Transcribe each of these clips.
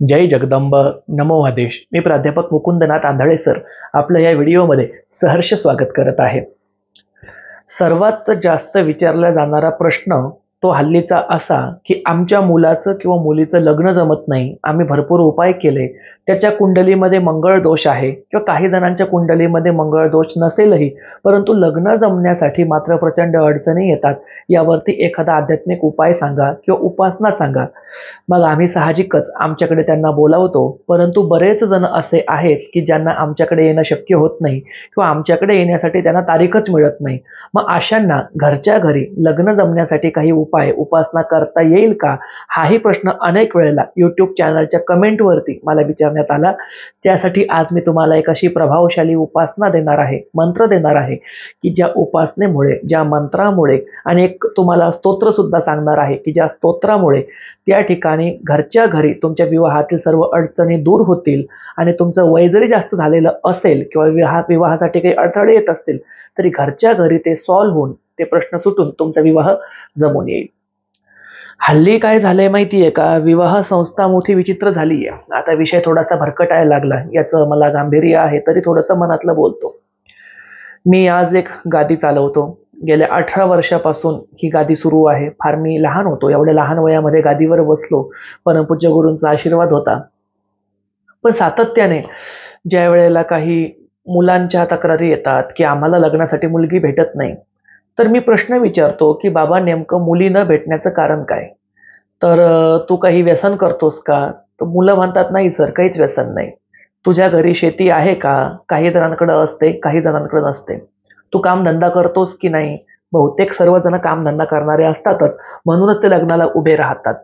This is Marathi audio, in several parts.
जय जगदंब नमो आदेश. मी प्राध्यापक मुकुंदनाथ आंधळे सर आपलं या व्हिडिओमध्ये सहर्ष स्वागत करत आहे. सर्वात जास्त विचारला जाणारा प्रश्न तो हल्लीचा असा की आमच्या मुलाचं किंवा मुलीचं लग्न जमत नाही, आम्ही भरपूर उपाय केले, त्याच्या कुंडलीमध्ये मंगळ दोष आहे किंवा काही जणांच्या कुंडलीमध्ये मंगळ दोष नसेलही परंतु लग्न जमण्यासाठी मात्र प्रचंड अडचणी येतात. यावरती एखादा आध्यात्मिक उपाय सांगा किंवा उपासना सांगा. मग आम्ही साहजिकच आमच्याकडे त्यांना बोलावतो, परंतु बरेच जण असे आहेत की ज्यांना आमच्याकडे येणं शक्य होत नाही किंवा आमच्याकडे येण्यासाठी त्यांना तारीखच मिळत नाही. मग अशांना घरच्या घरी लग्न जमण्यासाठी काही उपाय उपासना करता येईल का, हाही प्रश्न अनेक वेळेला यूट्यूब चॅनलच्या कमेंटवरती मला विचारण्यात आला. त्यासाठी आज मी तुम्हाला एक अशी प्रभावशाली उपासना देणार आहे, मंत्र देणार आहे की ज्या उपासनेमुळे, ज्या मंत्रामुळे आणि एक तुम्हाला स्तोत्र सुद्धा सांगणार आहे की ज्या स्तोत्रामुळे त्या ठिकाणी घरच्या घरी तुमच्या विवाहातील सर्व अडचणी दूर होतील आणि तुमचं वय जरी जास्त झालेलं असेल किंवा विवाहासाठी काही अडथळे येत असतील तरी घरच्या घरी ते सॉल्व्ह होऊन, ते प्रश्न सुटून तुमचा विवाह जमून येईल. हल्ली काय झालंय माहितीये का, विवाह संस्था मोठी विचित्र झाली आहे. आता विषय थोडासा भरकटायला लागला, याचं मला गांभीर्य आहे तरी थोडंसं मनातलं बोलतो. मी आज एक गादी चालवतो. गेल्या 18 वर्षापासून ही गादी सुरू आहे. फार मी लहान होतो, एवढ्या लहान वयामध्ये गादीवर बसलो, परमपूज्य गुरूंचा आशीर्वाद होता. पण सातत्याने ज्या वेळेला काही मुलांच्या तक्रारी येतात की आम्हाला लग्नासाठी मुलगी भेटत नाही, तर मी प्रश्न विचारतो की बाबा नेमकं मुली न भेटण्याचं कारण काय? तर तू काही व्यसन करतोस का? तर मुलं म्हणतात नाही सर, काहीच व्यसन नाही. तुझ्या घरी शेती आहे का? काही जणांकडे असते, काही जणांकडे नसते. तू कामधंदा करतोस की नाही? बहुतेक सर्वजण कामधंदा करणारे असतातच, म्हणूनच ते लग्नाला उभे राहतात.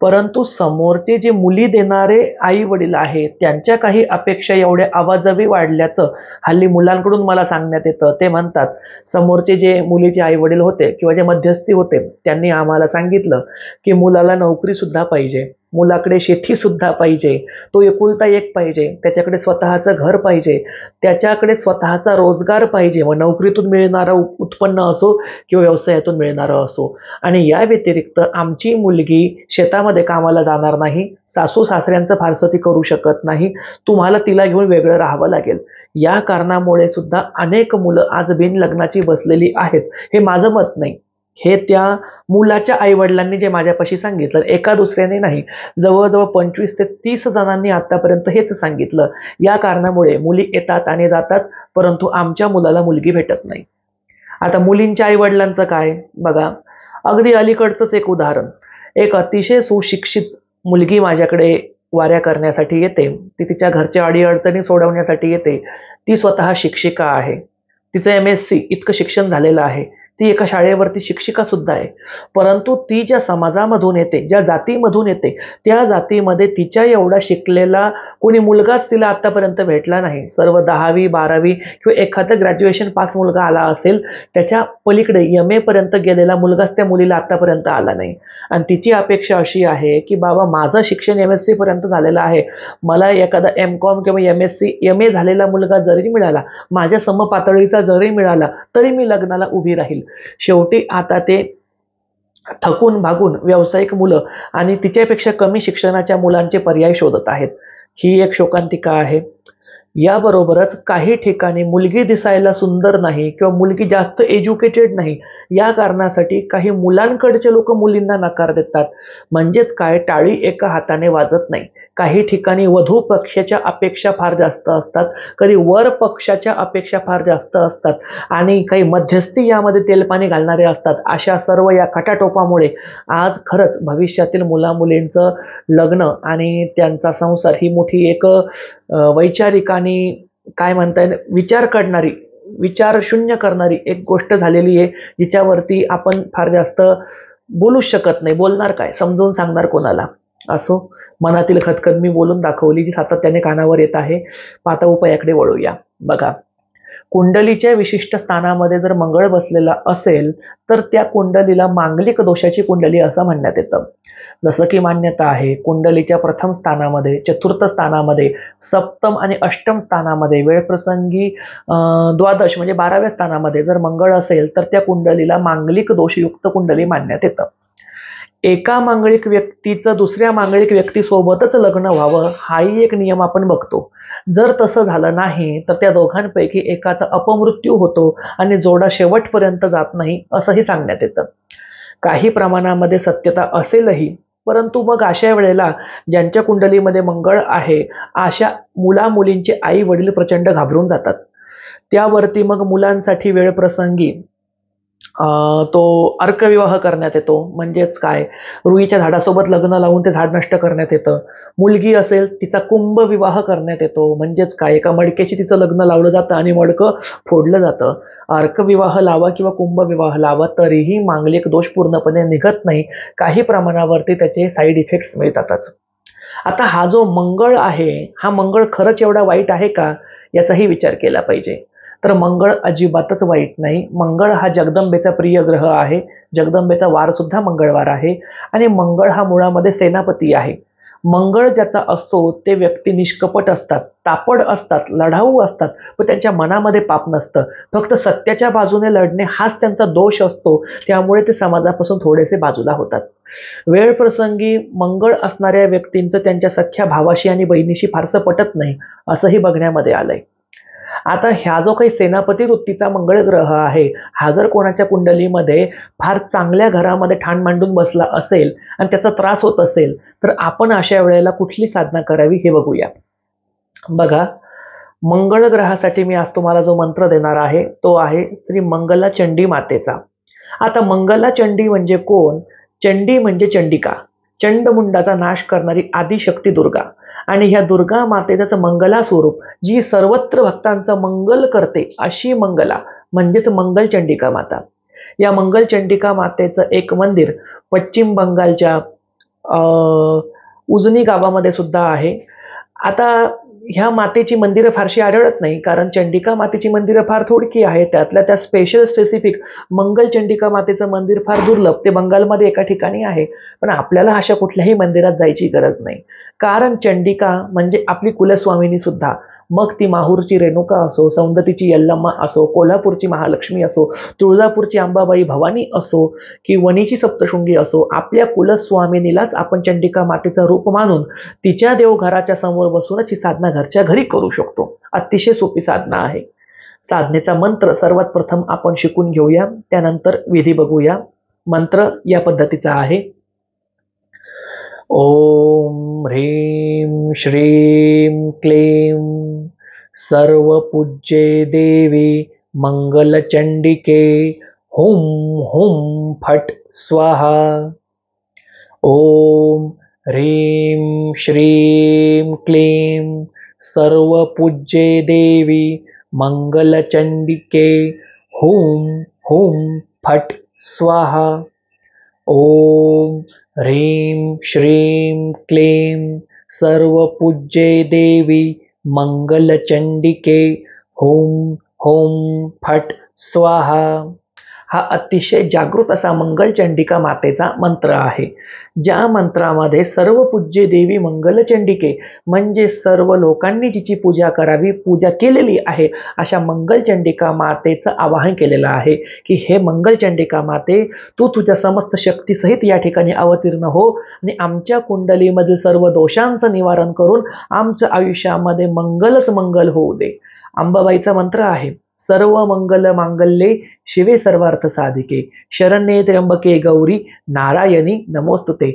परंतु समोरचे जे मुली देणारे आई वडील आहेत त्यांच्या काही अपेक्षा एवढ्या आवाजावी वाढल्याचं हल्ली मुलांकडून मला सांगण्यात येतं. ते म्हणतात, समोरचे जे मुलीचे आई वडील होते किंवा जे मध्यस्थी होते त्यांनी आम्हाला सांगितलं की मुलाला नोकरी सुद्धा पाहिजे, मुलाकडे शेती सुद्धा पाहिजे, तो एकुलता एक पाहिजे, त्याच्याकडे स्वतःचं घर पाहिजे, त्याच्याकडे स्वतःचा रोजगार पाहिजे, व नोकरीतून मिळणारं उत्पन्न असो किंवा व्यवसायातून मिळणारं असो. आणि या व्यतिरिक्त आमची मुलगी शेतामध्ये कामाला जाणार नाही, सासू सासऱ्यांचं फारसं ती करू शकत नाही, तुम्हाला तिला घेऊन वेगळं राहावं लागेल. या कारणामुळे सुद्धा अनेक मुलं आज बिनलग्नाची बसलेली आहेत. हे माझं मत नाही, हे त्या मुलाच्या आईवडिलांनी जे माझ्यापाशी सांगितलं, एका दुसऱ्याने नाही, जवळजवळ 25 ते 30 जणांनी आतापर्यंत हेच सांगितलं. या कारणामुळे मुली येतात आणि जातात, परंतु आमच्या मुलाला मुलगी भेटत नाही. आता मुलींच्या आईवडिलांचं काय बघा, अगदी अलीकडचंच एक उदाहरण. एक अतिशय सुशिक्षित मुलगी माझ्याकडे वाऱ्या करण्यासाठी येते. ती तिच्या घरच्या अडीअडचणी सोडवण्यासाठी येते. ती स्वतः शिक्षिका आहे, तिचं MSc इतकं शिक्षण झालेलं आहे, ती एका शाळेवरती शिक्षिका सुद्धा आहे. परंतु ती ज्या समाजामधून येते, ज्या जातीमधून येते, त्या जातीमध्ये तिच्या एवढा शिकलेला कोणी मुलगाच तिला आतापर्यंत भेटला नाही. सर्व 10वी 12वी किंवा एखादा ग्रॅज्युएशन पास मुलगा आला असेल, त्याच्या पलीकडे MA पर्यंत गेलेला मुलगाच त्या मुलीला आतापर्यंत आला नाही. आणि तिची अपेक्षा अशी आहे की बाबा माझं शिक्षण MSc पर्यंत झालेलं आहे, मला एखादा MCom किंवा MSc MA झालेला मुलगा जरी मिळाला, माझ्या समपातळीचा जरी मिळाला, तरी मी लग्नाला उभी राहील. शेवटी आता ते थकून भागून व्यावसायिक मुलं आणि तिच्यापेक्षा कमी शिक्षणाच्या मुलांचे पर्याय शोधत आहेत. ही एक शोकांतिका आहे. याबरोबरच काही ठिकाणी मुलगी दिसायला सुंदर नाही किंवा मुलगी जास्त एज्युकेटेड नाही, या कारणासाठी काही मुलांकडचे लोक मुलींना नकार देतात. म्हणजेच काय, टाळी एका हाताने वाजत नाही. काही ठिकाणी वधू पक्षाच्या अपेक्षा फार जास्त असतात, कधी वर पक्षाच्या अपेक्षा फार जास्त असतात आणि काही मध्यस्थी यामध्ये तेलपाणी घालणारे असतात. अशा सर्व या खटाटोपामुळे आज खरंच भविष्यातील मुलामुलींचं लग्न आणि त्यांचा संसार ही मोठी एक वैचारिक आणि काय म्हणता येईल विचार करणारी, विचार शून्य करणारी एक गोष्ट झालेली आहे, जिच्यावरती आपण फार जास्त बोलूच शकत नाही. बोलणार काय, समजावून सांगणार कोणाला? असो, मनातील खतखत मी बोलून दाखवली, जी सातत्याने कानावर येत आहे. आता उपायाकडे वळूया. बघा, कुंडलीच्या विशिष्ट स्थानामध्ये जर मंगळ बसलेला असेल तर त्या कुंडलीला मांगलिक दोषाची कुंडली असं म्हणण्यात येतं. जसं की मान्यता आहे, कुंडलीच्या प्रथम स्थानामध्ये, चतुर्थ स्थानामध्ये, सप्तम आणि अष्टम स्थानामध्ये, वेळप्रसंगी द्वादश म्हणजे 12व्या स्थानामध्ये जर मंगळ असेल तर त्या कुंडलीला मांगलिक दोषयुक्त कुंडली मानण्यात येतं. एका मांगलिक व्यक्तीचं दुसऱ्या मांगलिक व्यक्तीसोबतच लग्न व्हावं हाही एक नियम आपण बघतो. जर तसं झालं नाही तर त्या दोघांपैकी एकाचा अपमृत्यू होतो आणि जोडा शेवटपर्यंत जात नाही असंही सांगण्यात येतं. काही प्रमाणामध्ये सत्यता असेलही, परंतु मग अशा वेळेला ज्यांच्या कुंडलीमध्ये मंगळ आहे अशा मुलींचे आई वडील प्रचंड घाबरून जातात. त्यावरती मग मुलांसाठी वेळ प्रसंगी तो अर्कविवाह करण्यात येतो. म्हणजेच काय, रुईच्या झाडासोबत लग्न लावून ते झाड नष्ट करण्यात येतं. मुलगी असेल तिचा कुंभ विवाह करण्यात येतो. म्हणजेच काय, एका मडक्याशी तिचं लग्न लावलं जातं आणि मडकं फोडलं जातं. अर्कविवाह लावा किंवा कुंभ विवाह लावा तरीही मांगलिक दोष पूर्णपणे निघत नाही. काही प्रमाणावरती त्याचे साईड इफेक्ट्स मिळतातच. आता हा जो मंगळ आहे, हा मंगळ खरंच एवढा वाईट आहे का याचाही विचार केला पाहिजे. तर मंगळ अजिबातच वाईट नाही. मंगळ हा जगदंबेचा प्रिय ग्रह आहे. जगदंबेचा वार सुद्धा मंगळवार आहे आणि मंगळ हा मुळामध्ये सेनापती आहे. मंगळ ज्याचा असतो ते व्यक्ती निष्कपट असतात, तापड असतात, लढाऊ असतात, पण त्यांच्या मनामध्ये पाप नसतं. फक्त सत्याच्या बाजूने लढणे हाच त्यांचा दोष असतो. त्यामुळे ते समाजापासून थोडेसे बाजूला होतात. वेळ प्रसंगी मंगळ असणाऱ्या व्यक्तींचं त्यांच्या सख्या भावाशी आणि बहिणीशी फारसं पटत नाही असंही बघण्यामध्ये आलंय. आता ह्या जो काही सेनापती वृत्तीचा मंगळ ग्रह आहे, हा जर कोणाच्या कुंडलीमध्ये फार चांगल्या घरामध्ये ठाण मांडून बसला असेल आणि त्याचा त्रास होत असेल तर आपण अशा वेळेला कुठली साधना करावी हे बघूया. बघा, मंगळ ग्रहासाठी मी आज तुम्हाला जो मंत्र देणार आहे तो आहे श्री मंगला चंडी मातेचा. आता मंगला चंडी म्हणजे कोण? चंडी म्हणजे चंडिका, चंडमुंडाचा नाश करणारी आदिशक्ती दुर्गा. आणि ह्या दुर्गा मातेचं मंगला स्वरूप, जी सर्वत्र भक्तांचं मंगल करते अशी मंगला म्हणजेच मंगल चंडिका माता. या मंगल चंडिका मातेचं एक मंदिर पश्चिम बंगालच्या उजनी गावामध्ये सुद्धा आहे. आता ह्या मातेची मंदिरं फारशी आढळत नाही, कारण चंडिका मातेची मंदिरं फार थोडकी आहेत. त्यातल्या त्या स्पेसिफिक मंगल चंडिका मातेचं मंदिर फार दुर्लभ, ते बंगालमध्ये एका ठिकाणी आहे. पण आपल्याला अशा कुठल्याही मंदिरात जायची गरज नाही, कारण चंडिका म्हणजे आपली कुलस्वामिनी सुद्धा. मग ती माहूरची रेणुका असो, सौंदतीची यल्लम्मा असो, कोल्हापूरची महालक्ष्मी असो, तुळजापूरची अंबाबाई भवानी असो की वणीची सप्तशृंगी असो, आपल्या कुलस्वामिनीलाच आपण चंडिका मातेचं रूप मानून तिच्या देवघराच्या समोर बसूनच ही साधना घरच्या घरी करू शकतो. अतिशय सोपी साधना आहे. साधनेचा मंत्र सर्वात प्रथम आपण शिकून घेऊया, त्यानंतर विधी बघूया. मंत्र या पद्धतीचा आहे. ओम ह्रीं श्रीं क्लीं सर्वपूज्ये देवी मंगलचंडिके हुं हुं फट स्वाहा. ओम ह्रीं श्रीं क्लीं सर्वपूज्ये देवी मंगलचंडिके हुं हुं फट स्वाहा. ओम ह्रीं श्रीं क्लीं सर्वपूज्ये देवी मंगलचंडिके हुं हुं फट स्वाहा. हा अतिशय जागृत असा मंगल चंडिका मातेचा मंत्र आहे. ज्या मंत्रामध्ये सर्व पूज्य देवी मंगलचंडिके म्हणजे सर्व लोकांनी जिची पूजा करावी, पूजा केलेली आहे अशा मंगलचंडिका मातेचं आवाहन केलेलं आहे की हे मंगलचंडिका माते, तू तुझ्या समस्त शक्तीसहित या ठिकाणी अवतीर्ण हो आणि आमच्या कुंडलीमधील सर्व दोषांचं निवारण करून आमचं आयुष्यामध्ये मंगलच मंगल होऊ दे. अंबाबाईचा मंत्र आहे, सर्व मंगल मांगल्ये शिवे सर्वार्थ साधिके शरण्ये त्र्यंबके गौरी नारायणी नमोस्तुते.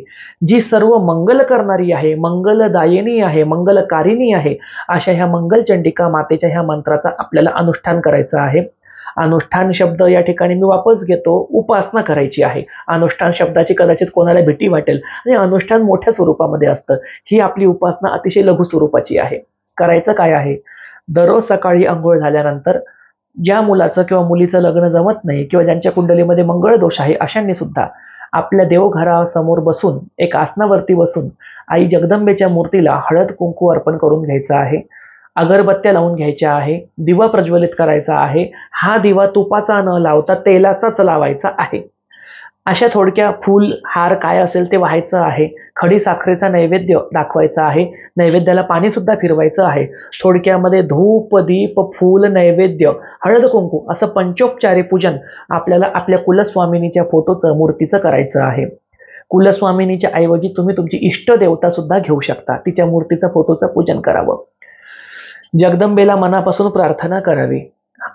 जी सर्व मंगल करणारी आहे, मंगलदायिनी आहे, मंगलकारिणी आहे अशा ह्या मंगलचंडिका मातेच्या ह्या मंत्राचा आपल्याला अनुष्ठान करायचं आहे. अनुष्ठान शब्द या ठिकाणी मी वापस घेतो, उपासना करायची आहे. अनुष्ठान शब्दाची कदाचित कोणाला भीती वाटेल आणि अनुष्ठान मोठ्या स्वरूपामध्ये असतं. ही आपली उपासना अतिशय लघु स्वरूपाची आहे. करायचं काय आहे, दररोज सकाळी अंघोळ झाल्यानंतर ज्या मुलाचं किंवा मुलीचं लग्न जमत नाही किंवा ज्यांच्या कुंडलीमध्ये मंगळ दोष आहे अशांनी सुद्धा आपल्या देवघरासमोर बसून एक आसनावरती बसून आई जगदंबेच्या मूर्तीला हळद कुंकू अर्पण करून घ्यायचं आहे. अगरबत्त्या लावून घ्यायच्या आहे. दिवा प्रज्वलित करायचा आहे. हा दिवा तुपाचा न लावता तेलाचाच लावायचा आहे. अशा थोडक्या फूल हार काय असेल ते व्हायचं आहे. खडी साखरेचा नैवेद्य दाखवायचा आहे. नैवेद्याला पाणी सुद्धा फिरवायचं आहे. थोडक्यामध्ये धूप दीप फूल नैवेद्य हळद कुंकू असं पंचोपचारी पूजन आपल्याला आपल्या कुलस्वामिनीच्या फोटोचं मूर्तीचं करायचं आहे. कुलस्वामिनीच्या ऐवजी तुम्ही तुमची इष्ट देवता सुद्धा घेऊ शकता, तिच्या मूर्तीचं फोटोचं पूजन करावं. जगदंबेला मनापासून प्रार्थना करावी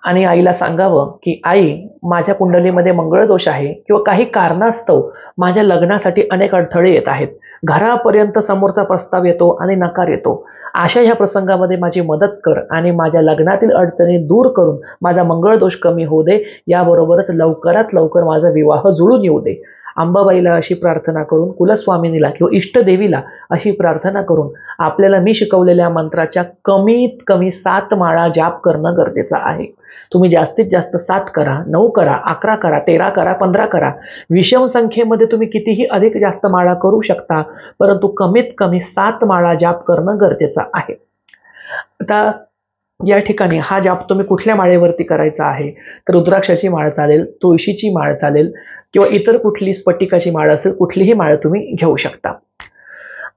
आणि आईला सांगावं की आई, माझ्या कुंडलीमध्ये मंगळ दोष आहे किंवा काही कारणास्तव माझ्या लग्नासाठी अनेक अडथळे येत आहेत, घरापर्यंत समोरचा प्रस्ताव येतो आणि नकार येतो, अशा ह्या प्रसंगामध्ये माझी मदत कर आणि माझ्या लग्नातील अडचणी दूर करून माझा मंगळ दोष कमी होऊ दे, याबरोबरच लवकरात लवकर माझा विवाह जुळून येऊ दे. अंबाबाईला अशी प्रार्थना करून, कुलस्वामिनीला किंवा इष्टदेवीला अशी प्रार्थना करून आपल्याला मी शिकवलेल्या मंत्राच्या कमीत कमी 7 माळा जाप करणं गरजेचं आहे. तुम्ही जास्तीत जास्त 7 करा, 9 करा, 11 करा, 13 करा, 15 करा. विषम संख्येमध्ये तुम्ही कितीही अधिक जास्त माळा करू शकता, परंतु कमीत कमी 7 माळा जाप करणं गरजेचं आहे. आता या ठिकाणी हा जाप तुम्ही कुठल्या माळेवरती करायचा आहे, तर रुद्राक्षाची माळ चालेल, तुळशीची माळ चालेल किंवा इतर कुठली स्फटिकाची माळ असेल, कुठलीही माळ तुम्ही घेऊ शकता.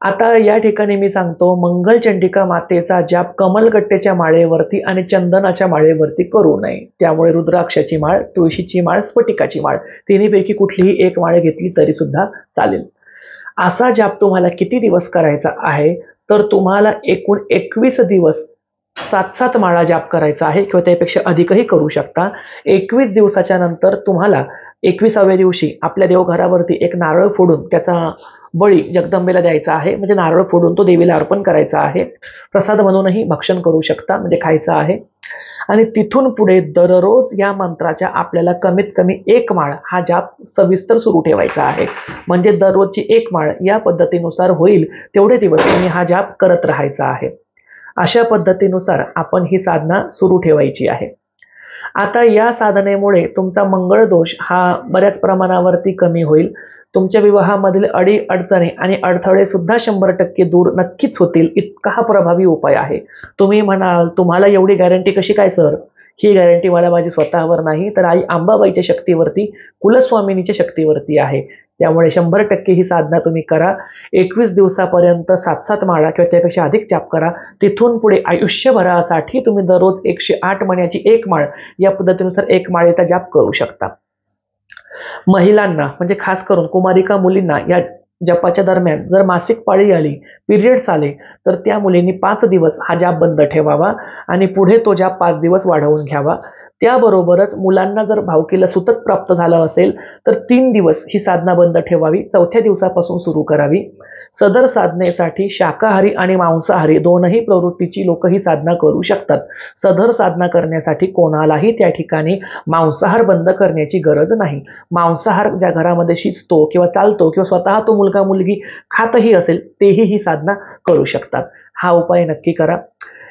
आता या ठिकाणी मी सांगतो, मंगलचंडिका मातेचा जाप कमलगट्टेच्या माळेवरती आणि चंदनाच्या माळेवरती करू नये. त्यामुळे रुद्राक्षाची माळ, तुळशीची माळ, स्फटिकाची माळ तिन्हीपैकी कुठलीही एक माळ घेतली तरी सुद्धा चालेल. असा जाप तुम्हाला किती दिवस करायचा आहे, तर तुम्हाला एकूण 21 दिवस 7-7 माळा जाप करायचा आहे किंवा त्यापेक्षा अधिकही करू शकता. 21 दिवसाच्या नंतर तुम्हाला 21व्या दिवशी आपल्या देवघरावरती एक नारळ फोडून त्याचा बळी जगदंबेला द्यायचा आहे. म्हणजे नारळ फोडून तो देवीला अर्पण करायचा आहे. प्रसाद म्हणूनही भक्षण करू शकता, म्हणजे खायचा आहे. आणि तिथून पुढे दररोज या मंत्राच्या आपल्याला कमीत कमी 1 माळ हा जाप सविस्तर सुरू ठेवायचा आहे. म्हणजे दररोजची 1 माळ या पद्धतीनुसार होईल तेवढे दिवस तुम्ही हा जाप करत राहायचा आहे. अशा पद्धतीनुसार आपण ही साधना सुरू ठेवायची आहे. आता या साधनेमुळे तुमचा मंगळ दोष हा बऱ्याच प्रमाणावरती कमी होईल. तुमच्या विवाहामधील अडचणी आणि अडथळे सुद्धा 100% दूर नक्कीच होतील. इतका हा प्रभावी उपाय आहे. तुम्ही म्हणाल, तुम्हाला एवढी गॅरंटी कशी काय सर? ही गॅरंटी मला माझी स्वतःवर नाही, तर आई अंबाबाईच्या शक्तीवरती, कुलस्वामिनीच्या शक्तीवरती आहे. त्यामुळे 100% ही साधना तुम्ही करा. 21 दिवसापर्यंत 7-7 माळा किंवा त्यापेक्षा अधिक जाप करा. तिथून पुढे आयुष्यभरासाठी तुम्ही दररोज 108 मण्याची 1 माळ या पद्धतीनुसार 1 माळेचा जाप करू शकता. महिलांना म्हणजे खास करून कुमारिका मुलींना या जपाच्या दरम्यान जर मासिक पाळी आली, पिरियड्स आले, तर त्या मुलींनी 5 दिवस हा जाप बंद ठेवावा आणि पुढे तो जाप 5 दिवस वाढवून घ्यावा. त्याबरोबरच मुलांना जर भावकीला सुतक प्राप्त झालं असेल तर 3 दिवस ही साधना बंद ठेवावी. 4थ्या दिवसापासून सुरू करावी. सदर साधनेसाठी शाकाहारी आणि मांसाहारी दोनही प्रवृत्तीची लोक ही साधना करू शकतात. सदर साधना करण्यासाठी कोणालाही त्या ठिकाणी मांसाहार बंद करण्याची गरज नाही. मांसाहार ज्या घरामध्ये शिजतो किंवा चालतो किंवा स्वतः तो मुलगा मुलगी खातही असेल तेही ही साधना करू शकतात. हा उपाय नक्की करा.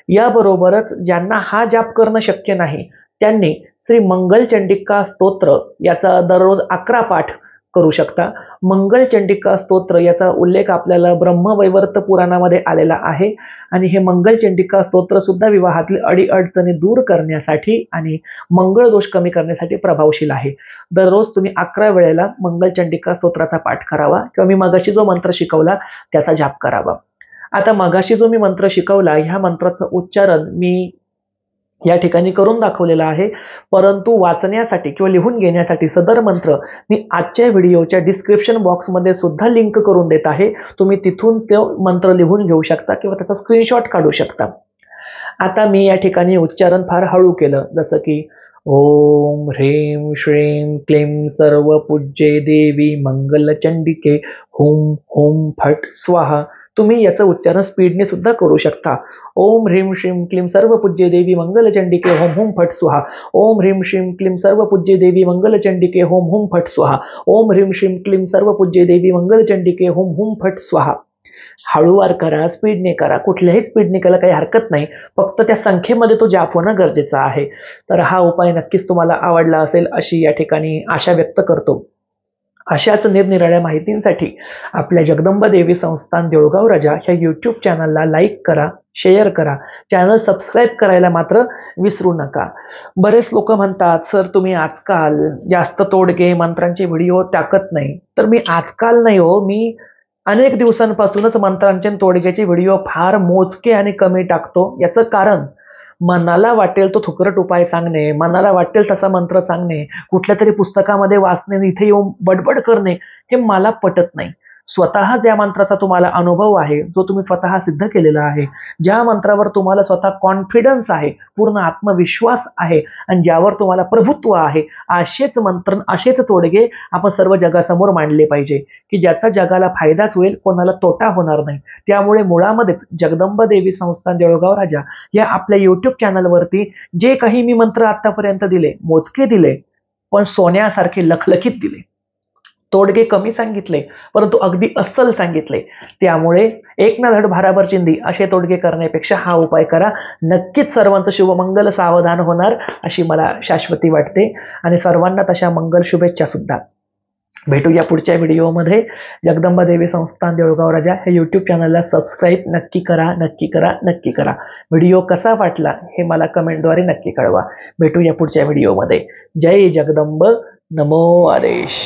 याबरोबरच ज्यांना हा जाप करणं शक्य नाही त्यांनी श्री मंगलचंडिका स्तोत्र याचा दररोज 11 पाठ करू शकता. मंगलचंडिका स्तोत्र याचा उल्लेख आपल्याला ब्रह्मवैवर्त पुराणामध्ये आलेला आहे आणि हे मंगलचंडिका स्तोत्र सुद्धा विवाहातील अडीअडचणी दूर करण्यासाठी आणि मंगळ दोष कमी करण्यासाठी प्रभावशील आहे. दररोज तुम्ही 11 वेळेला मंगलचंडिका स्तोत्राचा पाठ करावा किंवा मी मगाशी जो मंत्र शिकवला त्याचा जाप करावा. आता मगाशी जो मी मंत्र शिकवला ह्या मंत्राचं उच्चारण मी या ठिकाणी करून दाखवलेला आहे, परंतु वाचण्यासाठी किंवा लिहून घेण्यासाठी सदर मंत्र मी आजच्या व्हिडिओच्या डिस्क्रिप्शन बॉक्समध्ये सुद्धा लिंक करून देत आहे. तुम्ही तिथून तो मंत्र लिहून घेऊ शकता किंवा त्याचा स्क्रीनशॉट काढू शकता. आता मी या ठिकाणी उच्चारण फार हळू केलं, जसं की ओम ह्रीं श्रीं क्लीं सर्व पूज्ये देवी मंगलचंडिके हुं हुं फट स्वाहा. तुम्ही याचं उच्चारण स्पीडने सुद्धा करू शकता. ओम ह्रीं श्रीं क्लीं सर्व पूज्ये देवी मंगलचंडिके होम हुम फट स्वाहा. ओम ह्रीं श्रीं क्लीं सर्व पूज्ये देवी मंगलचंडिके होम हुम फट स्वाहा. ओम ह्रीं श्रीं क्लीं सर्व पूज्ये देवी मंगलचंडिके होम हुम फट स्वाहा. हळूवार करा, स्पीडने करा, कुठल्याही स्पीडने केला काही हरकत नाही, फक्त त्या संख्येमध्ये तो जाप होणं गरजेचं आहे. तर हा उपाय नक्कीच तुम्हाला आवडला असेल अशी या ठिकाणी आशा व्यक्त करतो. अशाच निरनिराळ्या माहितींसाठी आपल्या जगदंबा देवी संस्थान देऊळगाव राजा ह्या यूट्यूब चॅनलला लाईक करा, शेअर करा, चॅनल सबस्क्राईब करायला मात्र विसरू नका. बरेच लोक म्हणतात सर तुम्ही आजकाल जास्त तोडगे मंत्रांचे व्हिडिओ टाकत नाही, तर मी आजकाल नाही हो, मी अनेक दिवसांपासूनच मंत्रांचे आणि तोडग्याचे व्हिडिओ फार मोजके आणि कमी टाकतो. याचं कारण मनाला वाटेल तो थुकरट उपाय सांगणे, मनाला वाटेल तसा मंत्र सांगणे, कुठल्या तरी पुस्तकामध्ये वाचणे, इथे येऊन बडबड करणे हे मला पटत नाही. स्वतः ज्या मंत्राचा तुम्हाला अनुभव आहे, जो तुम्ही स्वतः सिद्ध केलेला आहे, ज्या मंत्रावर तुम्हाला स्वतः कॉन्फिडन्स आहे, पूर्ण आत्मविश्वास आहे आणि ज्यावर तुम्हाला प्रभुत्व आहे, असेच मंत्र असेच तोडगे आपण सर्व जगासमोर मांडले पाहिजे की ज्याचा जगाला फायदाच होईल, कोणाला तोटा होणार नाही. त्यामुळे मुळामध्येच जगदंबा देवी संस्थान देऊळगाव राजा या आपल्या युट्यूब चॅनलवरती जे काही मी मंत्र आतापर्यंत दिले, मोजके दिले पण सोन्यासारखे लखलखीत दिले. तोडगे कमी सांगितले परंतु अगदी अस्सल सांगितले. त्यामुळे एक ना धड भाराभर चिंधी असे तोडगे करण्यापेक्षा हा उपाय करा. नक्कीच सर्वांचं शुभमंगल सावधान होणार अशी मला शाश्वती वाटते आणि सर्वांना तशा मंगल शुभेच्छा सुद्धा. भेटूया पुढच्या व्हिडिओमध्ये. जगदंबा देवी संस्थान देऊळगाव राजा हे यूट्यूब चॅनलला सबस्क्राईब नक्की करा, नक्की करा, नक्की करा. व्हिडिओ कसा वाटला हे मला कमेंटद्वारे नक्की कळवा. भेटूया पुढच्या व्हिडिओमध्ये. जय जगदंब. नमो आदेश.